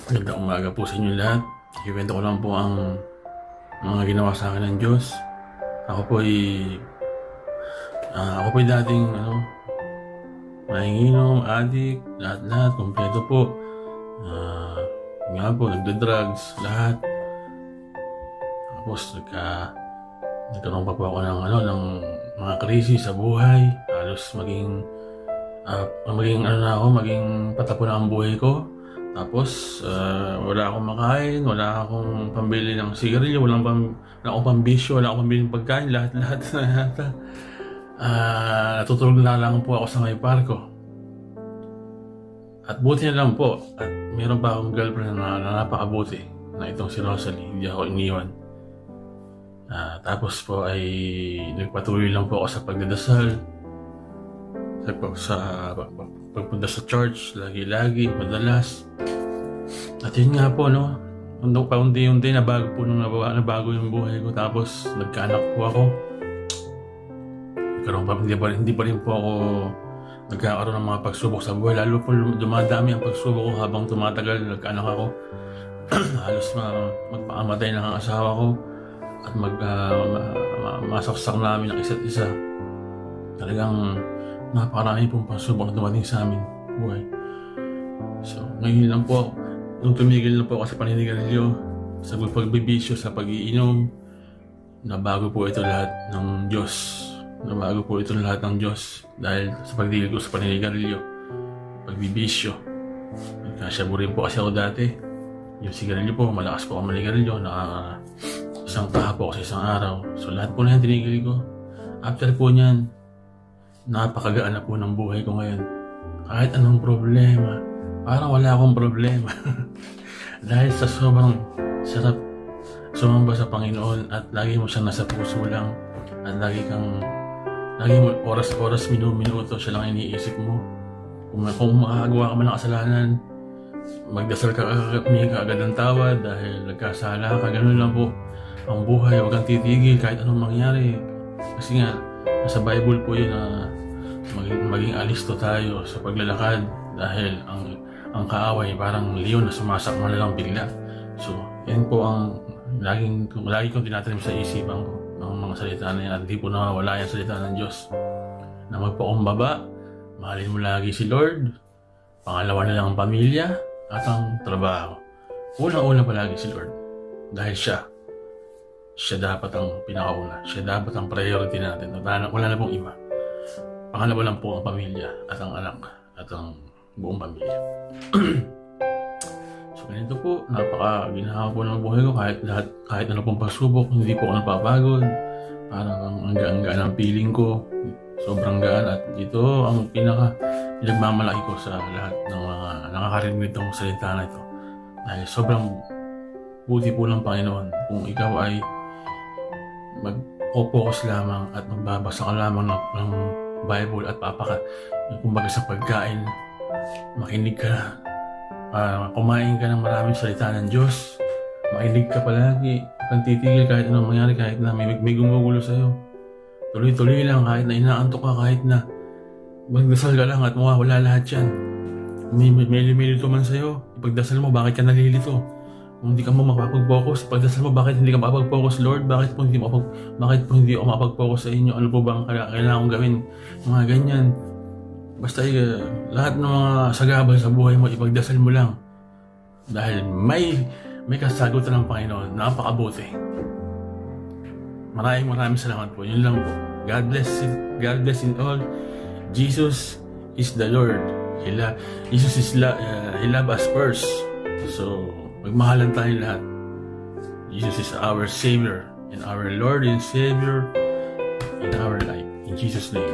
Magandang umaga po sa inyo lahat. Ikwento ko lang po ang mga ginawa sa akin ng Diyos. Ako po ay dating manginginom, addict, lahat, kompleto po. Nga po, nagda-drugs, lahat. Tapos nagkaroon pa po ako ng mga krisis sa buhay. Halos maging patapon na ang buhay ko. Tapos, wala akong makain, wala akong pambili ng sigarilyo, wala akong pambisyo, wala akong pambili ng pagkain, lahat. Natutulog na lang po ako sa may parko. At buti na lang po, at meron pa akong girlfriend na napakabuti, na itong si Rosalie, hindi ako iniwan. Tapos po ay nagpatuloy lang po ako sa pagdadasal, sa pagpunta sa church, lagi, madalas. At yun nga po, paunti-unti nabago yung buhay ko. Tapos nagkaanak po ako. Hindi pa rin po ako nagkakaroon ng mga pagsubok sa buhay. Lalo po dumadami ang pagsubok ko habang tumatagal, nagkaanak ako. Halos magpakamatay na ang asawa ko at masaksak namin ang isa't isa. Talagang napakarami pong pagsubok na dumating sa amin buhay. So, ngayon lang po, nung tumigil na po ako sa paninigarilyo, sa pagbibisyo, sa pag-iinom, nabago po ito lahat ng Diyos. Dahil sa pagtigil ko sa paninigarilyo, pagbibisyo. Nagkasyabu rin po kasi ako dati. Yung sigarilyo po, malakas po ako manigarilyo, isang taha po ako sa isang araw. So lahat po na yan tinigil ko. After po niyan, napakagaan na po ng buhay ko ngayon. Kahit anong problema, parang wala akong problema. Dahil sa sobrang sarap sumamba sa Panginoon at lagi mo siyang nasa puso lang at lagi mo oras-oras, minuto siya lang iniisip mo. Kung makagawa ka man ng kasalanan, magdasal ka agad ng tawad dahil nagkasala ka. Ganun lang po ang buhay. Huwag kang titigil kahit anong mangyari. Kasi nga, nasa Bible po yun na maging alisto tayo sa paglalakad dahil ang kaaway parang leon na sumasakma na lang bigla. So, yan po ang lagi kong tinatanim sa isipan ko ng mga salita na yan at di po nawawala yung salita ng Diyos na magpakumbaba, mahalin mo lagi si Lord, pangalawa na lang ang pamilya at ang trabaho. Unang-una palagi si Lord dahil siya dapat ang pinakauna, siya dapat ang priority natin. Wala na pong iba. Pangalawa lang po ang pamilya at ang anak at ang buong pamilya. So ganito po, ginawa po ng buhay ko kahit ano pong pagsubok, hindi po ako napapagod. Parang ang gaan-gaan ang feeling ko, sobrang gaan, at ito ang pinagmamalaki ko sa lahat ng mga nakakarinig nitong salita na ito. Dahil sobrang buti po ng Panginoon kung ikaw ay mag-focus lamang at magbabasa ka lamang ng Bible at kumbaga sa pagkain, makinig ka, kumain ka ng maraming salita ng Diyos, makinig ka palagi, kang titigil kahit anong mangyari, kahit na may gumugulo sa'yo. Tuloy-tuloy lang kahit na inaantok ka, kahit na magdasal ka lang at mawawala lahat yan. May lumilito man sa'yo, ipagdasal mo, bakit ka nalilito? Kung hindi ka mo makapag-focus, pagdasal mo, bakit hindi ka makapag-focus, Lord? Bakit po hindi ako makapag-focus sa inyo? Ano po ba ang kailangan kong gawin? Mga ganyan. Basta lahat ng mga sagabal sa buhay mo, ipagdasal mo lang. Dahil may kasagutan ng Panginoon. Napakabuti. Maraming salamat po. Yun lang po. God bless in all. Jesus is the Lord. He loves us first. So, magmahalan tayo lahat. Jesus is our Savior and our Lord and Savior in our life. In Jesus' name.